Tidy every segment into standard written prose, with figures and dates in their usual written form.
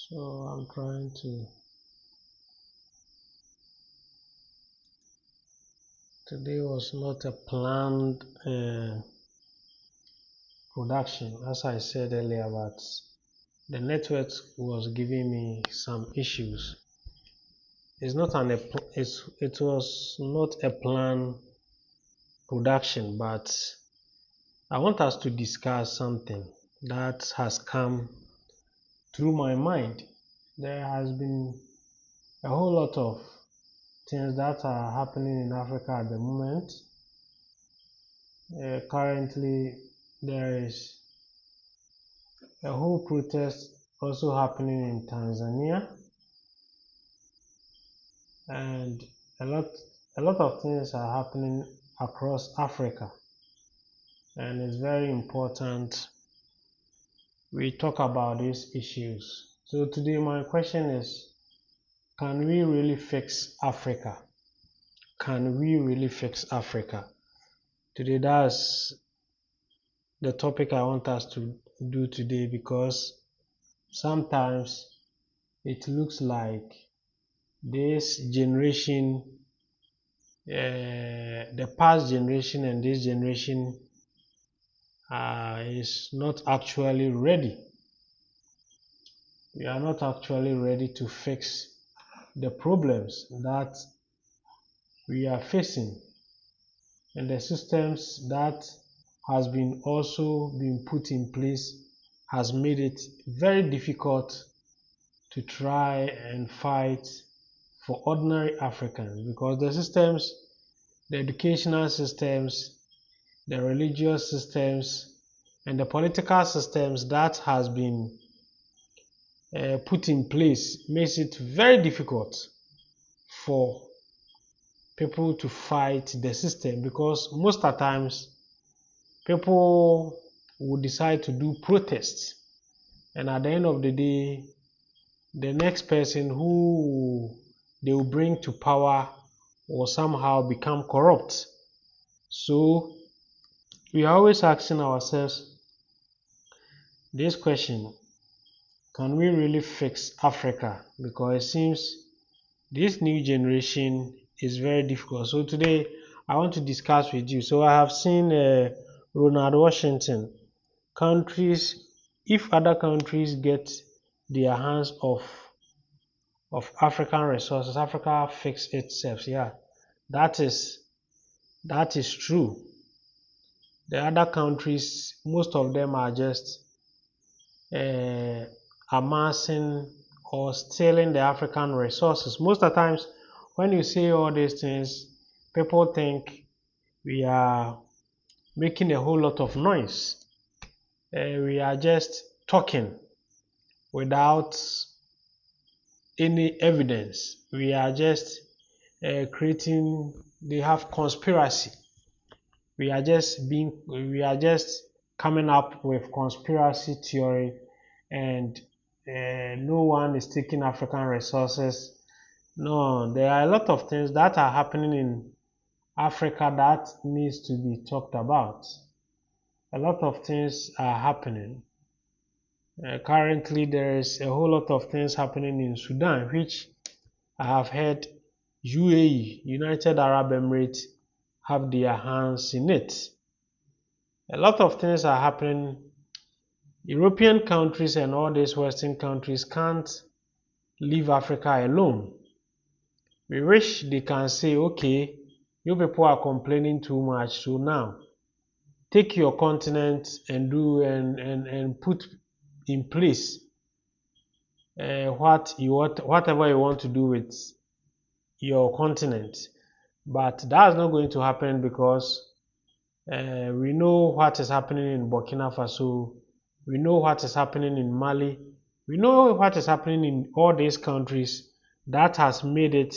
So I'm trying to. Today was not a planned production, as I said earlier, but the network was giving me some issues. It was not a planned production, but I want us to discuss something that has come through my mind. There has been a whole lot of things that are happening in Africa at the moment. Currently, there is a whole protest also happening in Tanzania, and a lot of things are happening across Africa, and it's very important we talk about these issues. So today my question is, can we really fix Africa? Can we really fix Africa? Today, that's the topic I want us to do today, because sometimes it looks like this generation, the past generation and this generation is not actually ready. We are not actually ready to fix the problems that we are facing, and the systems that has been also been put in place has made it very difficult to try and fight for ordinary Africans, because the systems, the educational systems, the religious systems, and the political systems that has been put in place makes it very difficult for people to fight the system, because most of the times people will decide to do protests, and at the end of the day, the next person who they will bring to power will somehow become corrupt. So we are always asking ourselves this question: can we really fix Africa? Because it seems this new generation is very difficult. So today I want to discuss with you. So I have seen Ronald Washington, countries, if other countries get their hands of African resources, Africa fix itself. Yeah, that is true. The other countries, most of them are just amassing or stealing the African resources. Most of the times when you say all these things, people think we are making a whole lot of noise. We are just talking without any evidence. We are just creating, they have conspiracy. We are just coming up with conspiracy theory, and no one is taking African resources. No, there are a lot of things that are happening in Africa that needs to be talked about. A lot of things are happening. Currently, there is a whole lot of things happening in Sudan, which I have heard UAE, United Arab Emirates, have their hands in it. A lot of things are happening. European countries and all these Western countries can't leave Africa alone. We wish they can say, okay, you people are complaining too much, so now take your continent and do and put in place whatever you want to do with your continent. But that's not going to happen, because we know what is happening in Burkina Faso, we know what is happening in Mali, we know what is happening in all these countries that has made it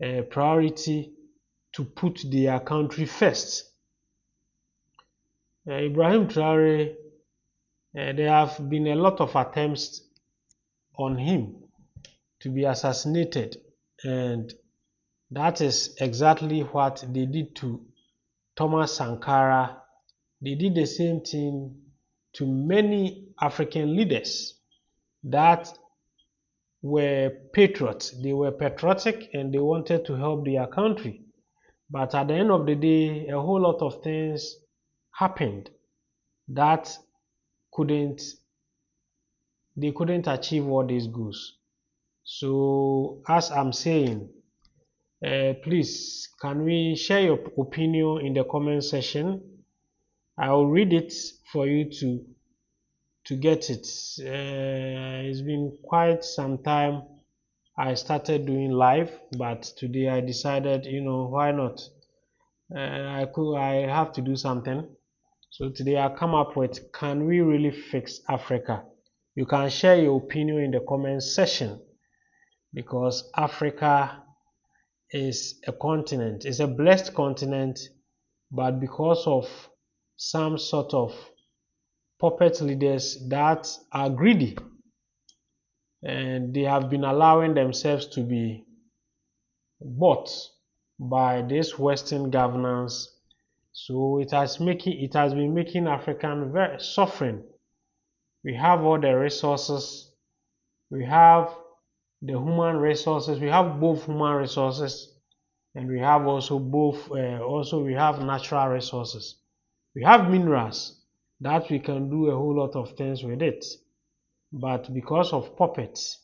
a priority to put their country first. Ibrahim Traore, there have been a lot of attempts on him to be assassinated, and that is exactly what they did to Thomas Sankara. They did the same thing to many African leaders that were patriots. They were patriotic and they wanted to help their country. But at the end of the day, a whole lot of things happened that couldn't they couldn't achieve all these goals. So as I'm saying, please can we share your opinion in the comment section? I will read it for you to get it. It's been quite some time I started doing live, but today I decided, why not? I have to do something. So today I come up with, can we really fix Africa? You can share your opinion in the comment section, because Africa is a continent, it's a blessed continent, but because of some sort of puppet leaders that are greedy, and they have been allowing themselves to be bought by this Western governance. So it has been making African very suffering. We have all the resources, we have the human resources, we have both human resources, and we have also we have natural resources. We have minerals that we can do a whole lot of things with it. But because of puppets,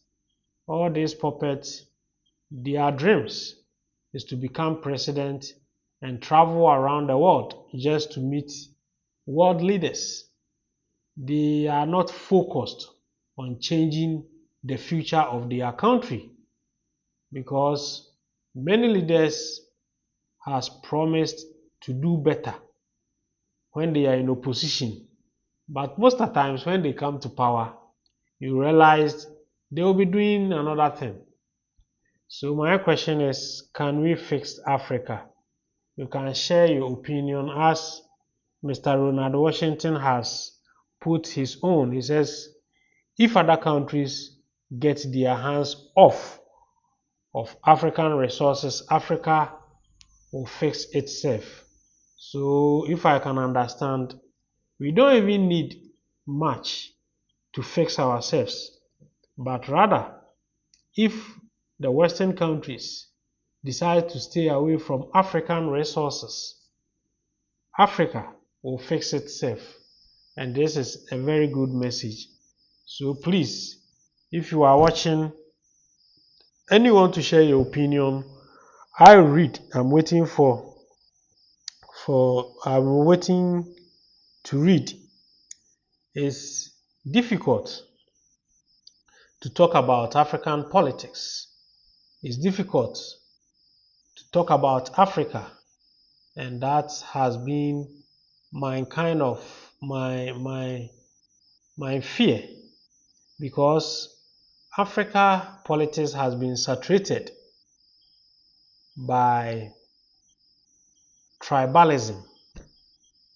all these puppets, their dreams is to become president and travel around the world just to meet world leaders. They are not focused on changing the future of their country, because many leaders has promised to do better when they are in opposition, but most of the times when they come to power, you realize they will be doing another thing. So my question is, can we fix Africa? You can share your opinion as Mr. Ronald Washington has put his own. He says, if other countries get their hands off of African resources, Africa will fix itself. So if I can understand, we don't even need much to fix ourselves, but rather, if the Western countries decide to stay away from African resources, Africa will fix itself. And this is a very good message. So please, if you are watching and you want to share your opinion, I'm waiting I'm waiting to read. It's difficult to talk about African politics. It's difficult to talk about Africa, and that has been my kind of my fear, because Africa politics has been saturated by tribalism.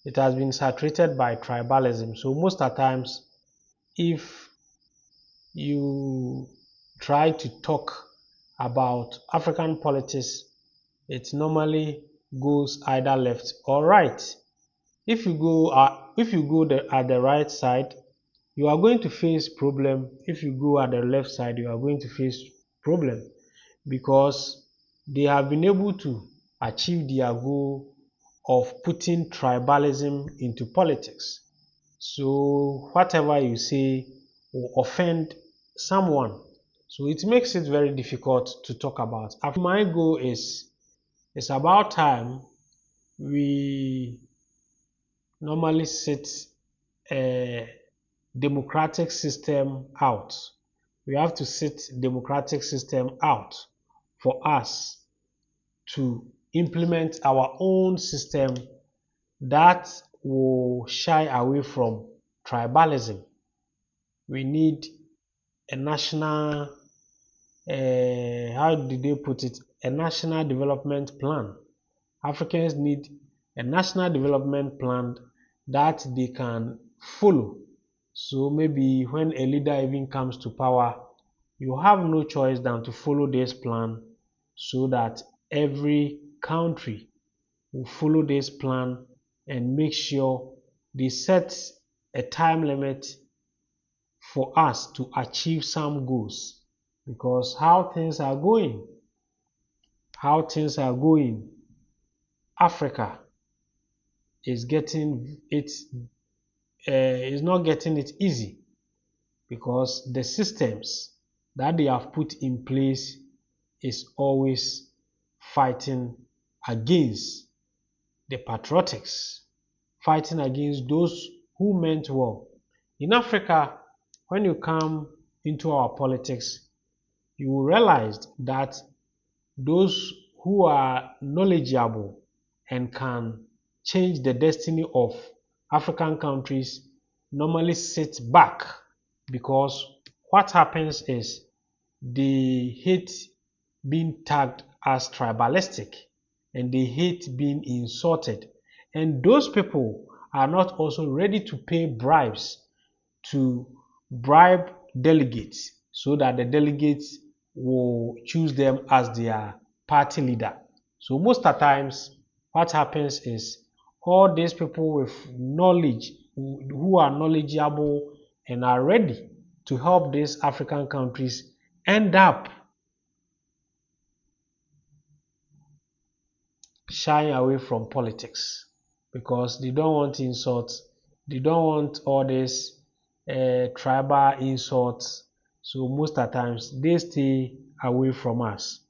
It has been saturated by tribalism. So most of the times, if you try to talk about African politics, it normally goes either left or right. If you go at the right side, you are going to face problem. If you go at the left side, you are going to face problem, because they have been able to achieve their goal of putting tribalism into politics. So whatever you say will offend someone. So it makes it very difficult to talk about. My goal is, it's about time we normally sit a democratic system out. We have to sit democratic system out for us to implement our own system that will shy away from tribalism. We need a national, how did they put it? A national development plan. Africans need a national development plan that they can follow. So maybe when a leader even comes to power, you have no choice than to follow this plan, so that every country will follow this plan and make sure they set a time limit for us to achieve some goals. because how things are going, Africa is getting it is not getting it easy, because the systems that they have put in place is always fighting against the patriotics, fighting against those who meant well. In Africa, when you come into our politics, you will realize that those who are knowledgeable and can change the destiny of African countries normally sit back, because what happens is they hate being tagged as tribalistic, and they hate being insulted. And those people are not also ready to pay bribes to bribe delegates so that the delegates will choose them as their party leader. So most of the times, what happens is all these people with knowledge, who are knowledgeable and are ready to help these African countries, end up shying away from politics, because they don't want insults, they don't want all these tribal insults. So most of the times they stay away from us.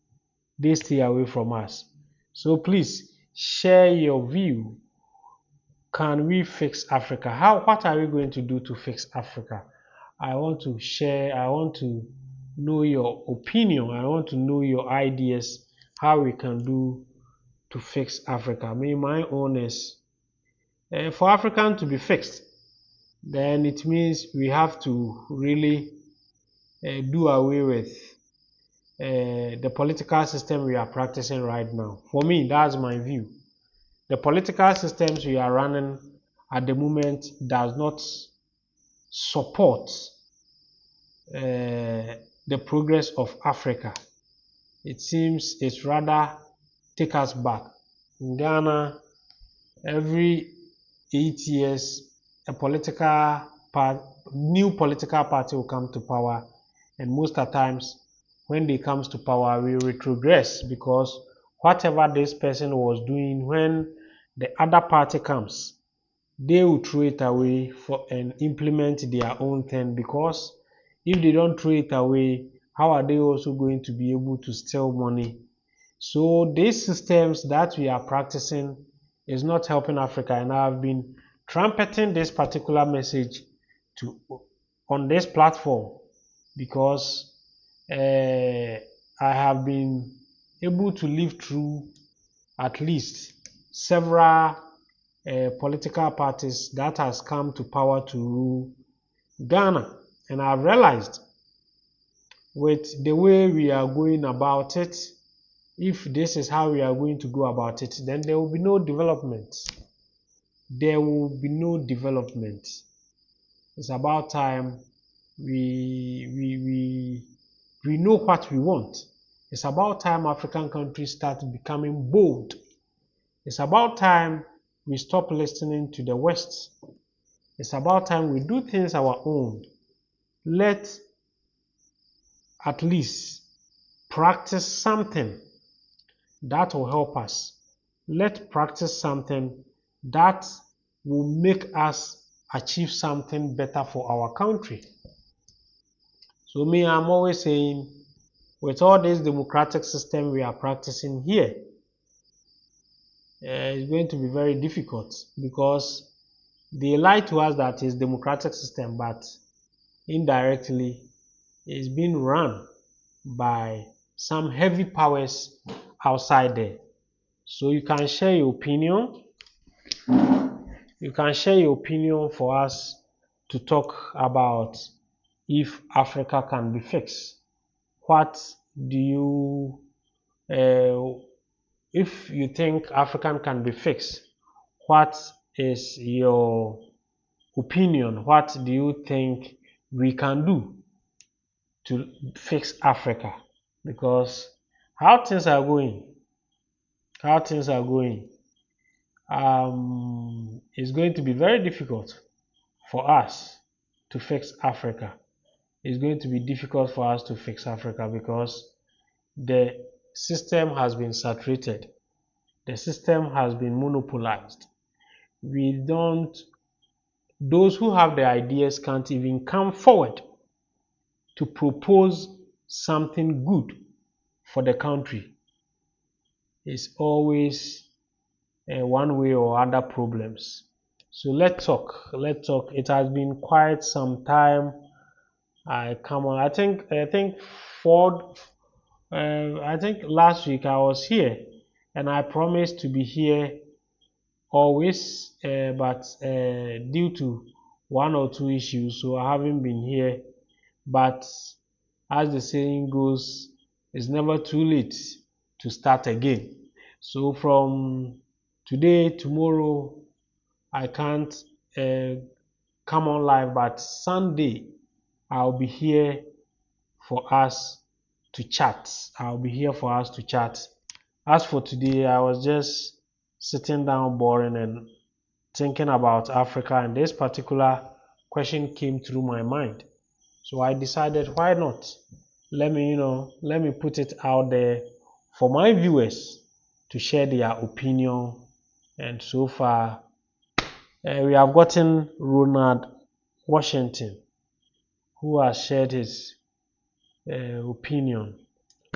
They stay away from us. So please share your view. Can we fix Africa? What are we going to do to fix Africa? I want to share, I want to know your opinion, I want to know your ideas, how we can do to fix Africa. My own is for African to be fixed, then it means we have to really do away with the political system we are practicing right now. For me, that's my view. The political systems we are running at the moment does not support the progress of Africa. It seems it's rather take us back. In Ghana, every 8 years, new political party will come to power, and most of the times, when they comes to power, we retrogress, because whatever this person was doing, when the other party comes, they will throw it away and implement their own thing, because if they don't throw it away, how are they also going to be able to steal money? So these systems that we are practicing is not helping Africa, and I have been trumpeting this particular message on this platform, because I have been able to live through at least several political parties that has come to power to rule Ghana, and I've realized with the way we are going about it, if this is how we are going to go about it, then there will be no development. There will be no development. It's about time we know what we want. It's about time African countries start becoming bold. It's about time we stop listening to the West. It's about time we do things our own. Let at least practice something that will help us. Let's practice something that will make us achieve something better for our country. So I'm always saying, with all this democratic system we are practicing here, it's going to be very difficult, because they lie to us that it's democratic system, but indirectly it's being run by some heavy powers outside there. So you can share your opinion. You can share your opinion for us to talk about if Africa can be fixed. What do you, if you think African can be fixed, what is your opinion? What do you think we can do to fix Africa? Because how things are going, it's going to be very difficult for us to fix Africa. it's going to be difficult for us to fix Africa because the system has been saturated. The system has been monopolized. Those who have the ideas can't even come forward to propose something good for the country. It's always one way or other problems. So let's talk. It has been quite some time. I think Ford. I think last week I was here, and I promised to be here always, but due to one or two issues, so I haven't been here. But as the saying goes, it's never too late to start again. So from today, tomorrow, I can't come on live, but Sunday I'll be here for us to chat. As for today, I was just sitting down boring and thinking about Africa, and this particular question came through my mind. So I decided, why not? Let me put it out there for my viewers to share their opinion. And so far, we have gotten Ronald Washington, who has shared his opinion.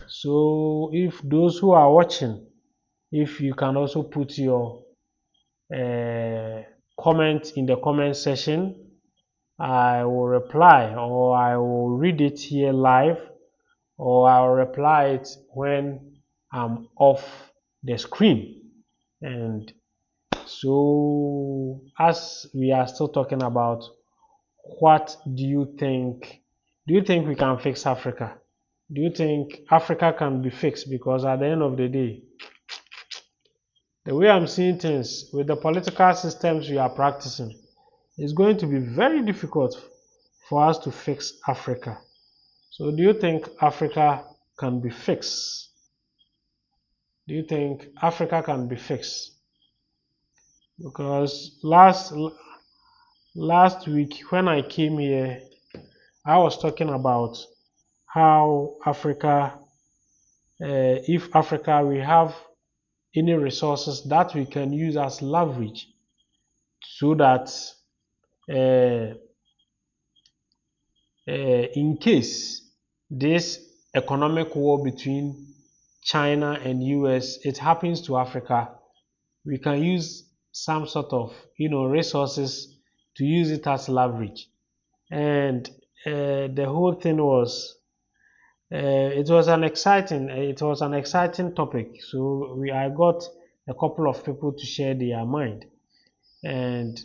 So if those who are watching, if you can also put your comment in the comment section, I will reply, or I will read it here live, or I'll reply it when I'm off the screen. And so as we are still talking about, what do you think? Do you think we can fix Africa? Do you think Africa can be fixed? Because at the end of the day, the way I'm seeing things with the political systems we are practicing, it's going to be very difficult for us to fix Africa. So do you think Africa can be fixed? Do you think Africa can be fixed? Because last week when I came here, I was talking about how Africa, if Africa we have any resources that we can use as leverage so that in case this economic war between China and US, it happens to Africa, we can use some sort of resources to use it as leverage. And the whole thing was it was an exciting topic. So I got a couple of people to share their mind. And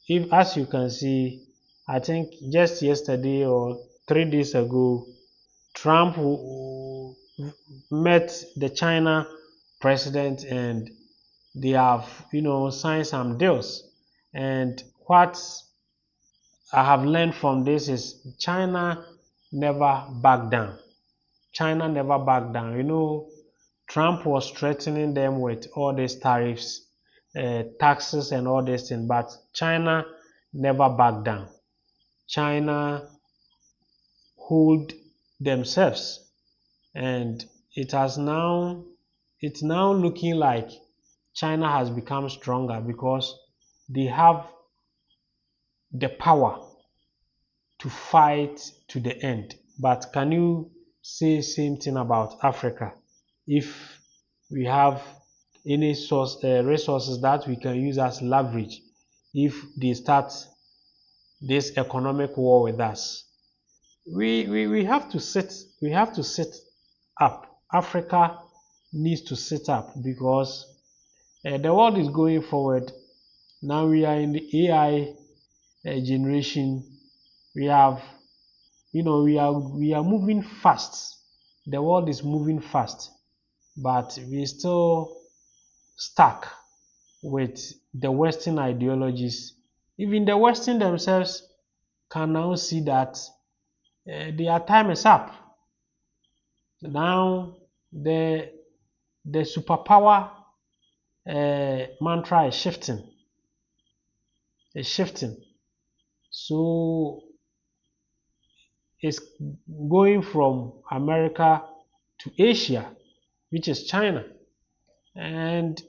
if, as you can see, I think just yesterday or 3 days ago, Trump met the China president, and they have signed some deals. And what I have learned from this is China never backed down. China never backed down. Trump was threatening them with all these tariffs, taxes, and all these things, but China never backed down. China hold themselves, and it's now looking like China has become stronger because they have the power to fight to the end. But can you say same thing about Africa? If we have any resources that we can use as leverage, if they start this economic war with us, we have to sit up. Africa needs to sit up because the world is going forward. Now we are in the AI generation. We have we are moving fast. The world is moving fast, but we still stuck with the Western ideologies. Even the Western themselves can now see that their time is up. Now the superpower mantra is shifting. It's shifting. So is going from America to Asia, which is China. And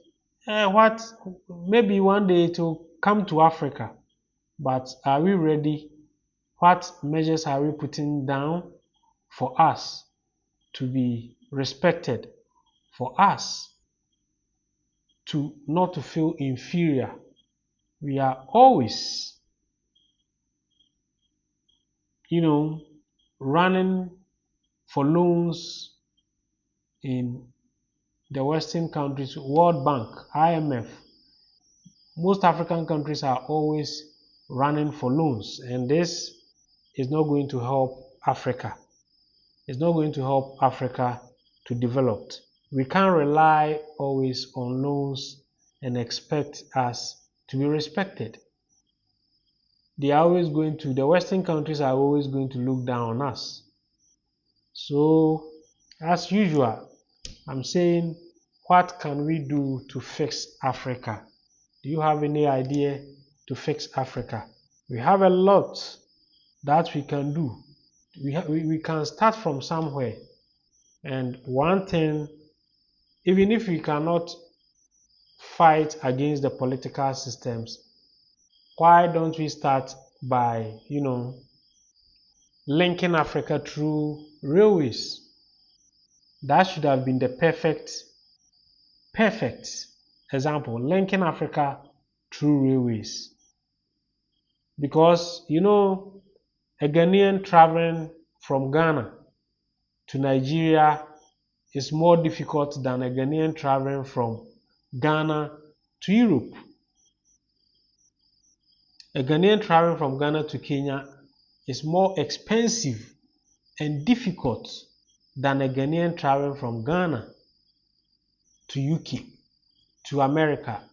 what maybe one day it will come to Africa, but are we ready? What measures are we putting down for us to be respected, for us to not to feel inferior? We are always, running for loans in the Western countries, World Bank, IMF. Most African countries are always running for loans, and this is not going to help Africa. It's not going to help Africa to develop. We can't rely always on loans and expect us to be respected. The Western countries are always going to look down on us. So, as usual, I'm saying, what can we do to fix Africa? Do you have any idea to fix Africa? We have a lot that we can do. We can start from somewhere. And one thing, even if we cannot fight against the political systems, why don't we start by, linking Africa through railways? That should have been the perfect example, linking Africa through railways. Because, a Ghanaian traveling from Ghana to Nigeria is more difficult than a Ghanaian traveling from Ghana to Europe. A Ghanaian traveling from Ghana to Kenya is more expensive and difficult than a Ghanaian traveling from Ghana to UK, to America,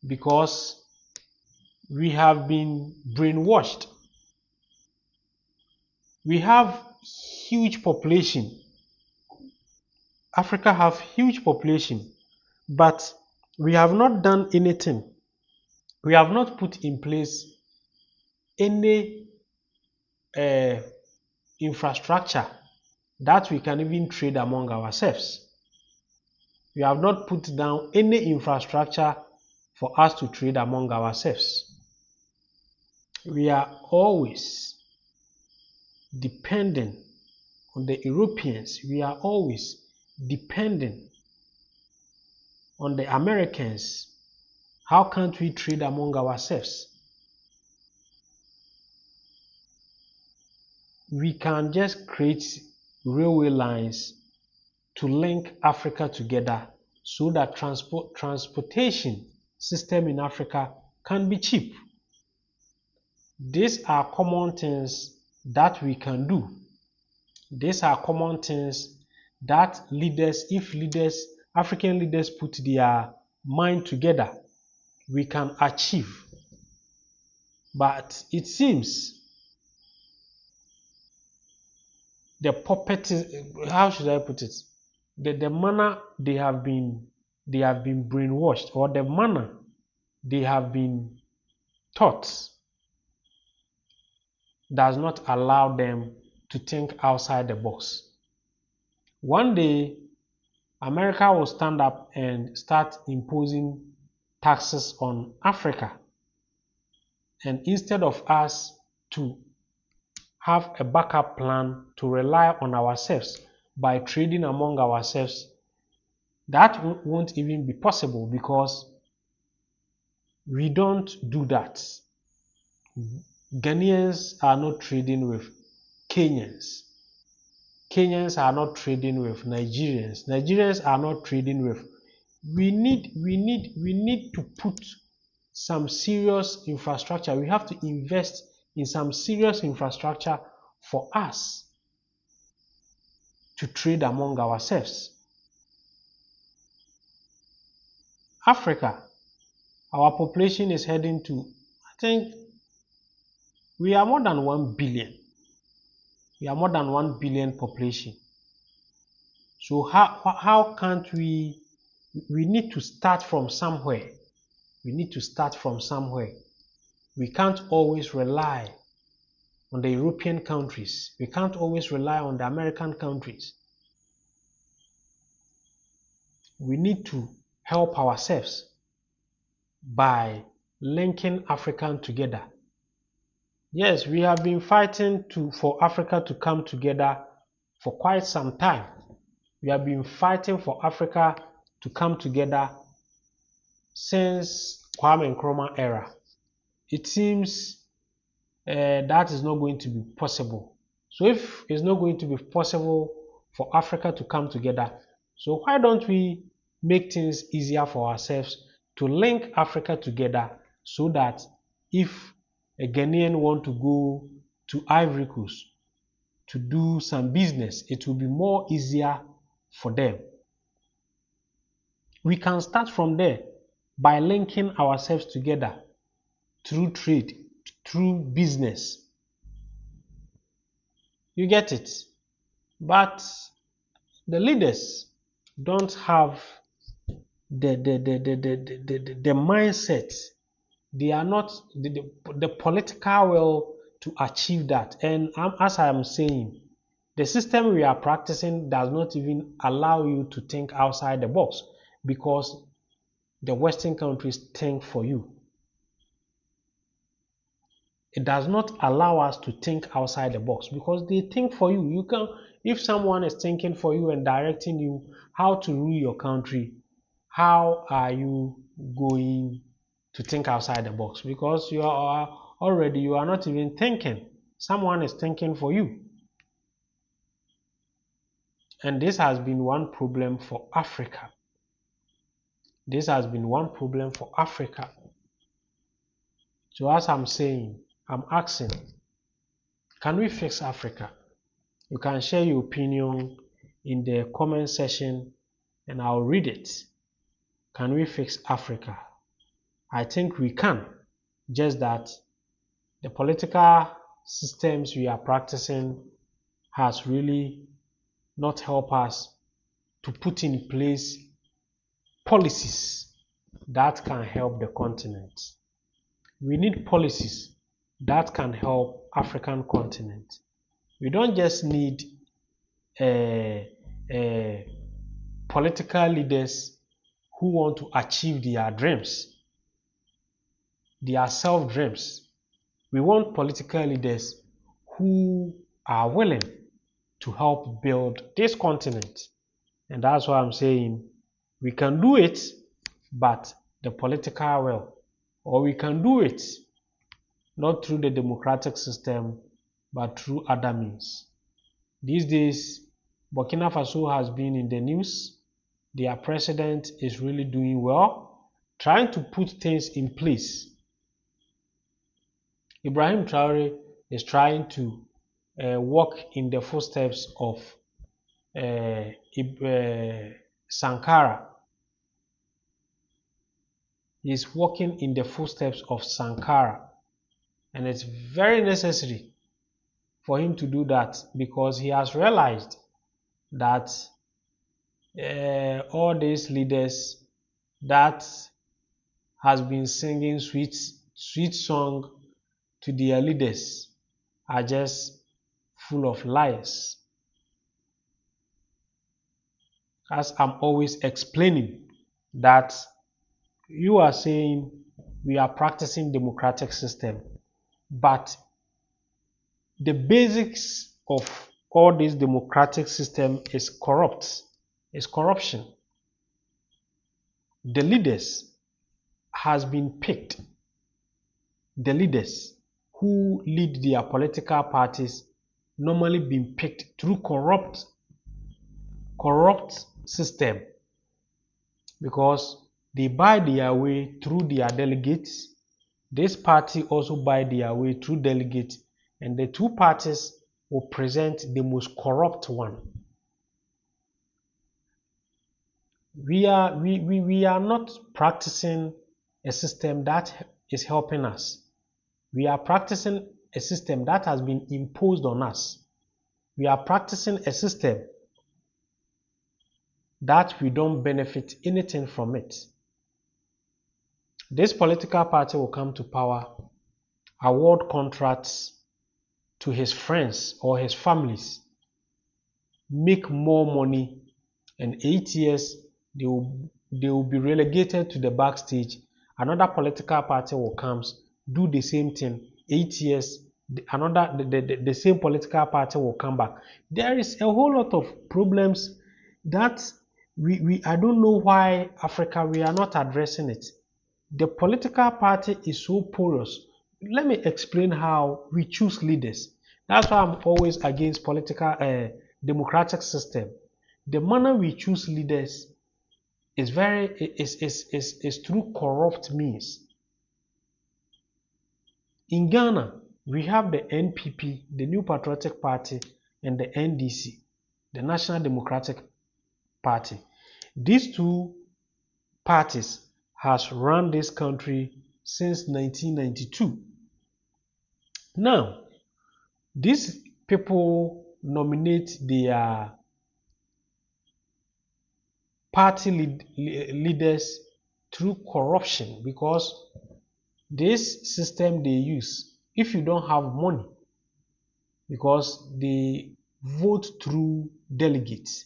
because we have been brainwashed. We have huge population. Africa have huge population, but we have not done anything. We have not put in place any infrastructure that we can even trade among ourselves. We have not put down any infrastructure for us to trade among ourselves. We are always dependent on the Europeans. We are always dependent on the Americans. How can't we trade among ourselves? We can just create railway lines to link Africa together so that transportation system in Africa can be cheap. These are common things that we can do. These are common things that African leaders put their mind together, we can achieve. But it seems the puppet, how should I put it? The manner they have been brainwashed, or the manner they have been taught, does not allow them to think outside the box. One day, America will stand up and start imposing taxes on Africa. And instead of us to have a backup plan to rely on ourselves by trading among ourselves, that won't even be possible, because we don't do that. Ghanaians are not trading with Kenyans. Kenyans are not trading with Nigerians. Nigerians are not trading with. We need to put some serious infrastructure. We have to invest in some serious infrastructure for us to trade among ourselves. Africa, our population is heading to, I think, we are more than 1 billion. We are more than 1 billion population. So how can't we need to start from somewhere. We need to start from somewhere. We can't always rely on the European countries. We can't always rely on the American countries. We need to help ourselves by linking Africa together. Yes, we have been fighting for Africa to come together for quite some time. We have been fighting for Africa to come together since Kwame Nkrumah era. It seems that is not going to be possible. So if it's not going to be possible for Africa to come together, so why don't we make things easier for ourselves to link Africa together, so that if a Ghanaian want to go to Ivory Coast to do some business, it will be more easier for them. We can start from there by linking ourselves together through trade, through business. You get it? But the leaders don't have the mindset. They are not the political will to achieve that. And as I am saying, the system we are practicing does not even allow you to think outside the box, because the Western countries think for you. It does not allow us to think outside the box because they think for you. You can, if someone is thinking for you and directing you how to rule your country, how are you going to think outside the box? Because you are not even thinking. Someone is thinking for you. And this has been one problem for Africa. This has been one problem for Africa. So as I'm saying, I'm asking, can we fix Africa? You can share your opinion in the comment section and I'll read it. Can we fix Africa? I think we can. Just that the political systems we are practicing has really not helped us to put in place policies that can help the continent. We need policies that can help African continent. We don't just need political leaders who want to achieve their dreams, their self-dreams. We want political leaders who are willing to help build this continent. And that's why I'm saying we can do it, but the political will. Or we can do it not through the democratic system, but through other means. These days, Burkina Faso has been in the news. Their president is really doing well, trying to put things in place. Ibrahim Traore is trying to walk in the footsteps of Sankara. He is walking in the footsteps of Sankara, and it's very necessary for him to do that, because he has realized that all these leaders that has been singing sweet song to their leaders are just full of lies. As I'm always explaining, that you are saying we are practicing democratic system, but the basics of all this democratic system is corruption. The leaders has been picked. The leaders who lead their political parties normally been picked through corrupt system, because they buy their way through their delegates. This party also buy their way through delegates, and the two parties will present the most corrupt one. We are not practicing a system that is helping us. We are practicing a system that has been imposed on us. We are practicing a system that we don't benefit anything from it. This political party will come to power, award contracts to his friends or his families, make more money, and 8 years they will be relegated to the backstage. Another political party will come, do the same thing. 8 years, the same political party will come back. There is a whole lot of problems that I don't know why Africa, we are not addressing it. The political party is so porous. Let me explain how we choose leaders. That's why I'm always against political democratic system. The manner we choose leaders is through corrupt means. In Ghana, we have the NPP, the New Patriotic Party, and the NDC, the National Democratic Party. These two parties has run this country since 1992. Now, these people nominate their party leaders through corruption, because this system they use, if you don't have money, because they vote through delegates,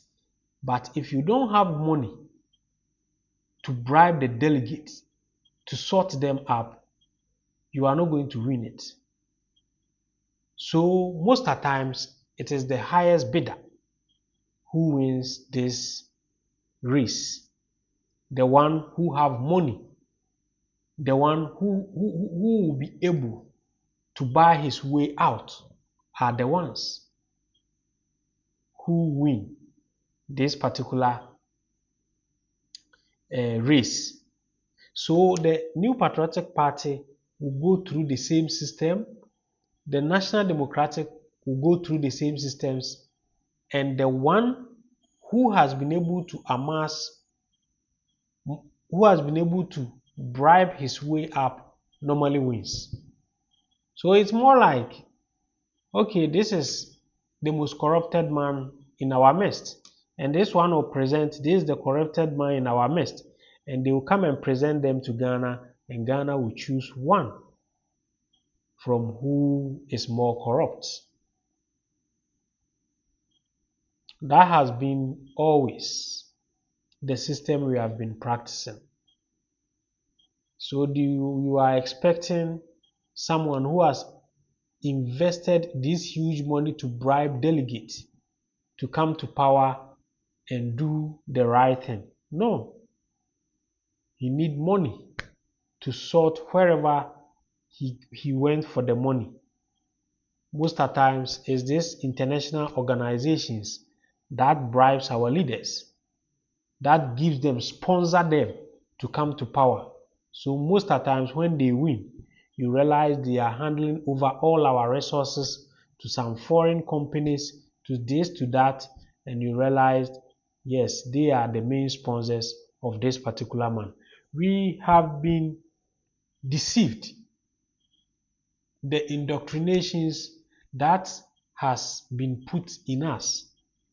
but if you don't have money to bribe the delegates to sort them up, you are not going to win it. So most of the times it is the highest bidder who wins this race, the one who have money, the one who will be able to buy his way out are the ones who win this particular race. So the New Patriotic Party will go through the same system, the National Democratic will go through the same systems, and the one who has been able to amass, who has been able to bribe his way up normally wins. So it's more like, okay, this is the most corrupted man in our midst, and this one will present, this is the corrupted man in our midst, and they will come and present them to Ghana, and Ghana will choose one from who is more corrupt. That has been always the system we have been practicing. So you are expecting someone who has invested this huge money to bribe delegates to come to power and do the right thing? No. He need money to sort wherever he went for the money. Most of the times it's these international organizations that bribes our leaders, that gives them, sponsor them to come to power. So most of the times when they win, you realize they are handling over all our resources to some foreign companies, to this, to that, and you realize, yes, they are the main sponsors of this particular man. We have been deceived. The indoctrinations that has been put in us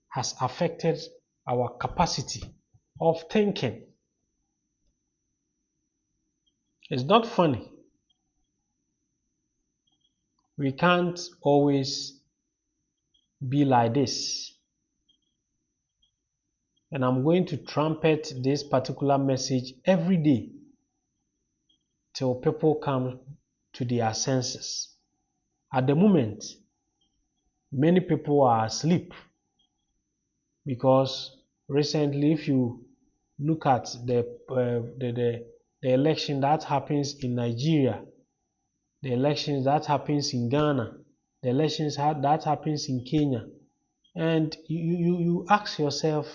has affected our capacity of thinking. It's not funny. We can't always be like this. And I'm going to trumpet this particular message every day till people come to their senses. At the moment, many people are asleep, because recently, if you look at the election that happens in Nigeria, the elections that happens in Ghana, the elections that happens in Kenya, and you ask yourself,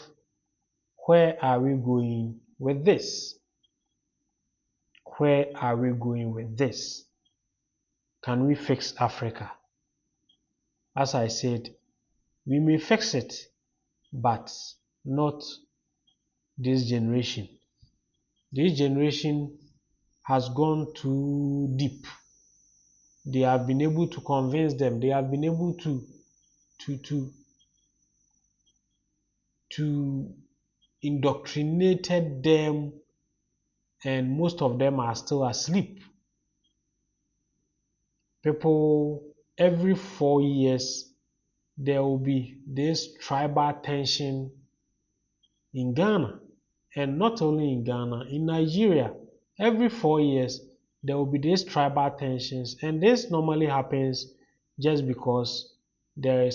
where are we going with this? Where are we going with this? Can we fix Africa? As I said, we may fix it, but not this generation. This generation has gone too deep. They have been able to convince them. They have been able to indoctrinated them, and most of them are still asleep. People every 4 years there will be this tribal tension in Ghana, and not only in Ghana, in Nigeria. Every 4 years there will be these tribal tensions, and this normally happens just because there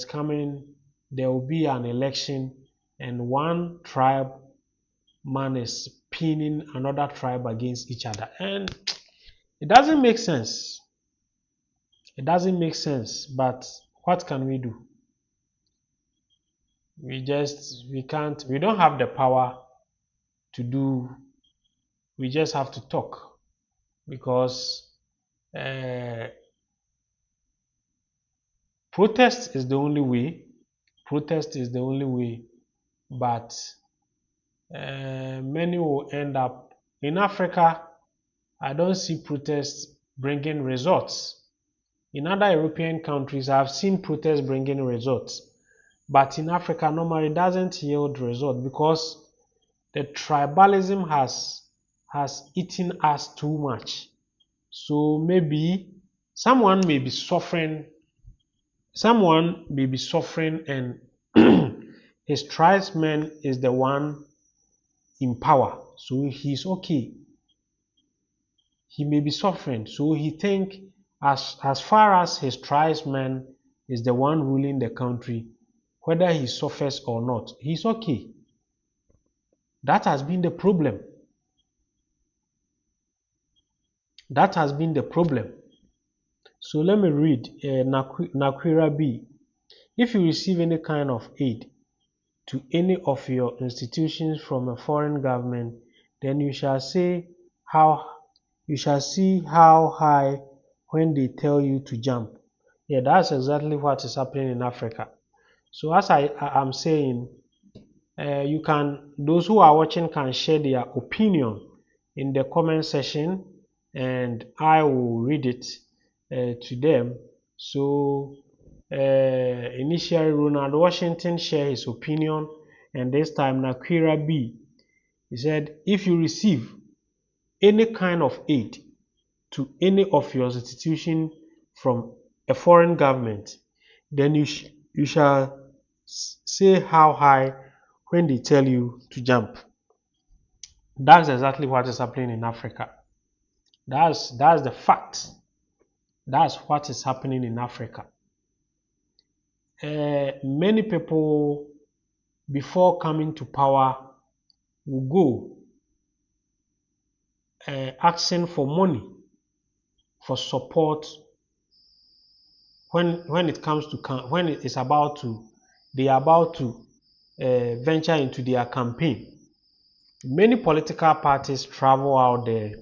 will be an election, and one tribe man is pinning another tribe against each other, and it doesn't make sense. It doesn't make sense, but what can we do? We don't have the power to do. We just have to talk, because protest is the only way. Protest is the only way, but many will end up in Africa. I don't see protests bringing results. In other European countries, I've seen protests bringing results, but in Africa, normally it doesn't yield results, because the tribalism has eaten us too much. So maybe someone may be suffering, and his tribesman is the one in power, so he's okay. He may be suffering, so he think as far as his tribesman is the one ruling the country, whether he suffers or not, he's okay. That has been the problem. That has been the problem. So let me read Nakwira B. If you receive any kind of aid to any of your institutions from a foreign government, then you shall see how high when they tell you to jump. Yeah, that's exactly what is happening in Africa. So as I am saying, those who are watching can share their opinion in the comment section, and I will read it to them. So initially Ronald Washington shared his opinion, and this time Nakwira B, he said, if you receive any kind of aid to any of your institution from a foreign government, then you shall say how high when they tell you to jump. That's exactly what is happening in Africa. That's the fact. That's what is happening in Africa. Many people, before coming to power, will go asking for money, for support, when it is about to venture into their campaign. Many political parties travel out there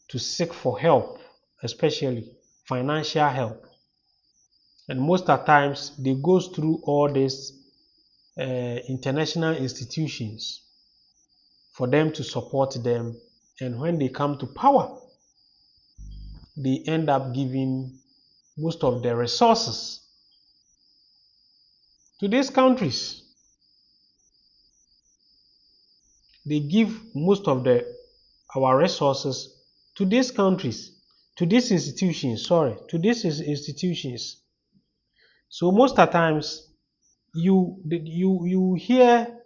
to seek for help, especially financial help, and most of the times they go through all these international institutions for them to support them, and when they come to power, they end up giving most of their resources to these countries. They give most of our resources to these countries, to these institutions. So most of the times you hear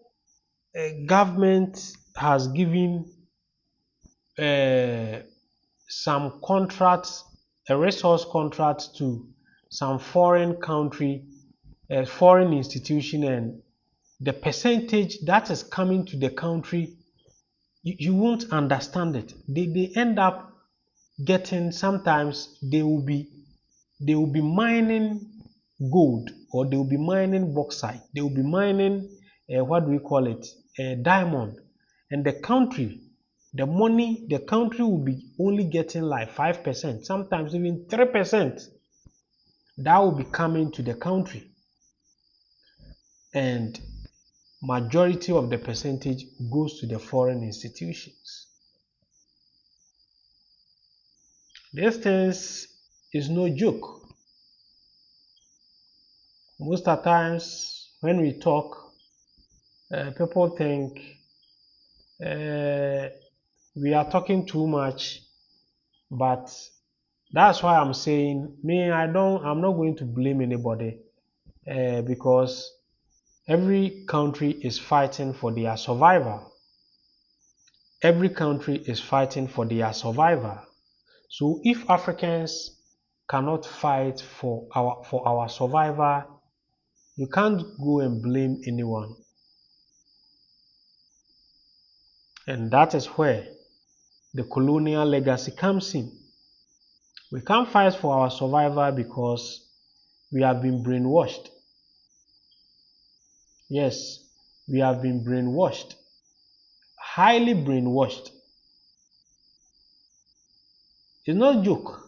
a government has given some contracts, a resource contract to some foreign country, a foreign institution, and the percentage that is coming to the country, you won't understand it. They end up getting, sometimes they will be mining gold, or they will be mining bauxite, they will be mining diamond, and the country will be only getting like 5%, sometimes even 3%. That will be coming to the country, and majority of the percentage goes to the foreign institutions. These things is no joke. Most of the times when we talk, people think we are talking too much, but That's why I'm saying, I'm not going to blame anybody, because every country is fighting for their survival. Every country is fighting for their survival. So if Africans cannot fight for our survival, you can't go and blame anyone. And that is where the colonial legacy comes in. We can't fight for our survival because we have been brainwashed. Yes, we have been brainwashed, highly brainwashed. It's not a joke.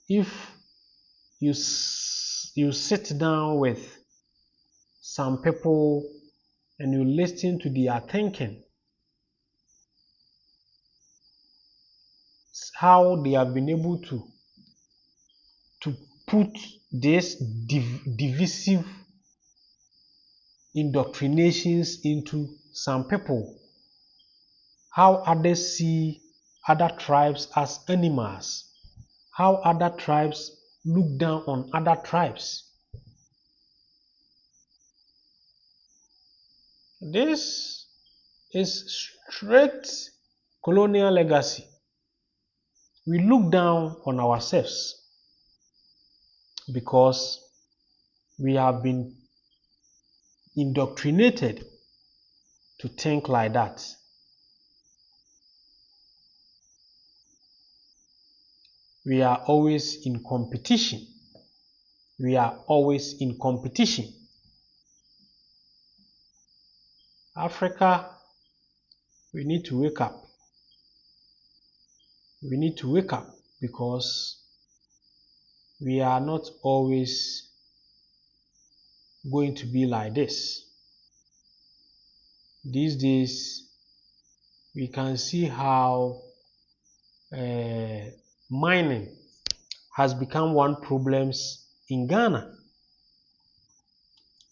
If you sit down with some people and you listen to their thinking, how they have been able to put this divisive indoctrinations into some people, how others see other tribes as animals, how other tribes look down on other tribes. This is straight colonial legacy. We look down on ourselves because we have been indoctrinated to think like that. We are always in competition. We are always in competition. Africa, we need to wake up. We need to wake up because we are not always going to be like this. These days, we can see how mining has become one problem in Ghana.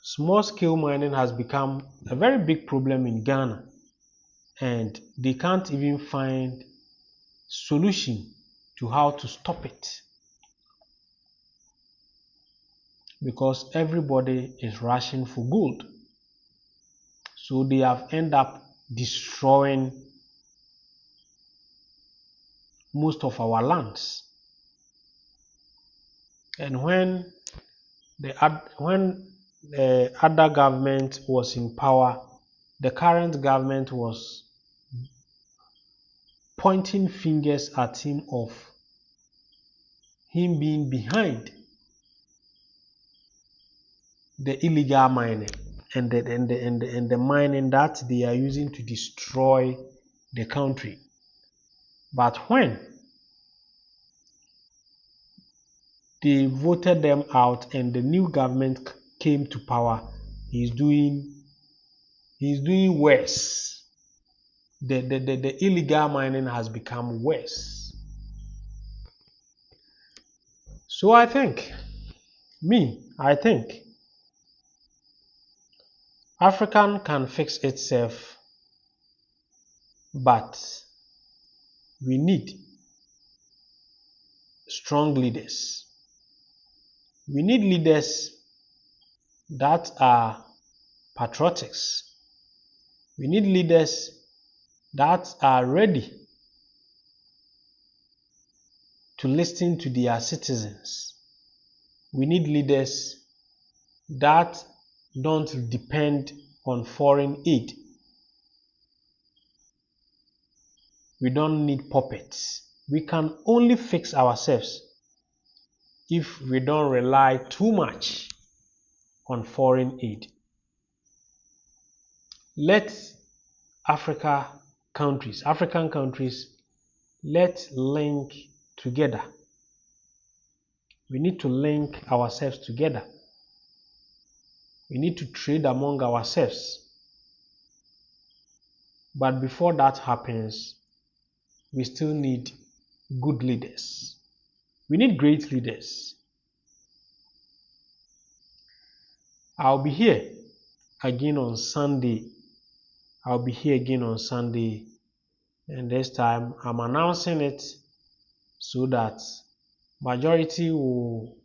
Small-scale mining has become a very big problem in Ghana, and they can't even find solution to how to stop it because everybody is rushing for gold. So they have ended up destroying most of our lands. And when the other government was in power, the current government was pointing fingers at him of him being behind the illegal mining and the mining that they are using to destroy the country. But when they voted them out and the new government came to power, he's doing worse. The illegal mining has become worse. So I think Africa can fix itself, but we need strong leaders. We need leaders that are patriotic. We need leaders that are ready to listen to their citizens. We need leaders that don't depend on foreign aid. We don't need puppets. We can only fix ourselves if we don't rely too much on foreign aid. Let African countries, let's link together. We need to link ourselves together. We need to trade among ourselves. But before that happens, we still need good leaders. We need great leaders. I'll be here again on Sunday. And this time I'm announcing it so that majority will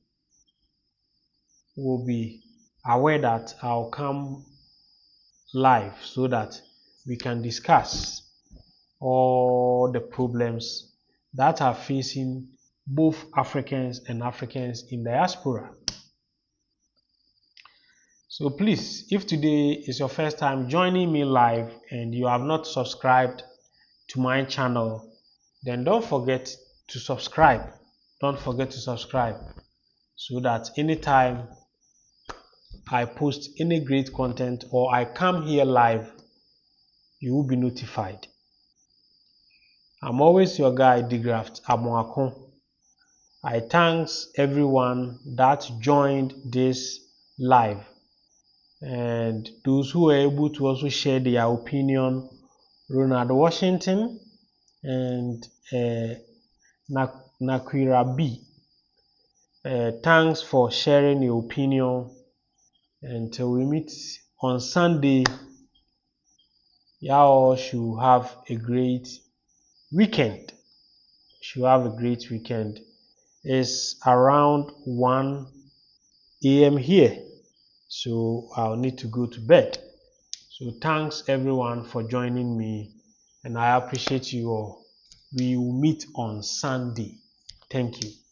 be aware that I'll come live so that we can discuss all the problems that are facing both Africans and Africans in diaspora. So please, if today is your first time joining me live and you have not subscribed to my channel, then don't forget to subscribe. Don't forget to subscribe so that anytime I post any great content or I come here live, you will be notified. I'm always your guy, Digraft Amoako. I thanks everyone that joined this live and those who were able to also share their opinion. Ronald Washington and Nakwira B. Thanks for sharing your opinion. Until we meet on Sunday, y'all should have a great weekend. It's around 1 a.m. here, so I'll need to go to bed. So thanks everyone for joining me, and I appreciate you all. We will meet on Sunday. Thank you.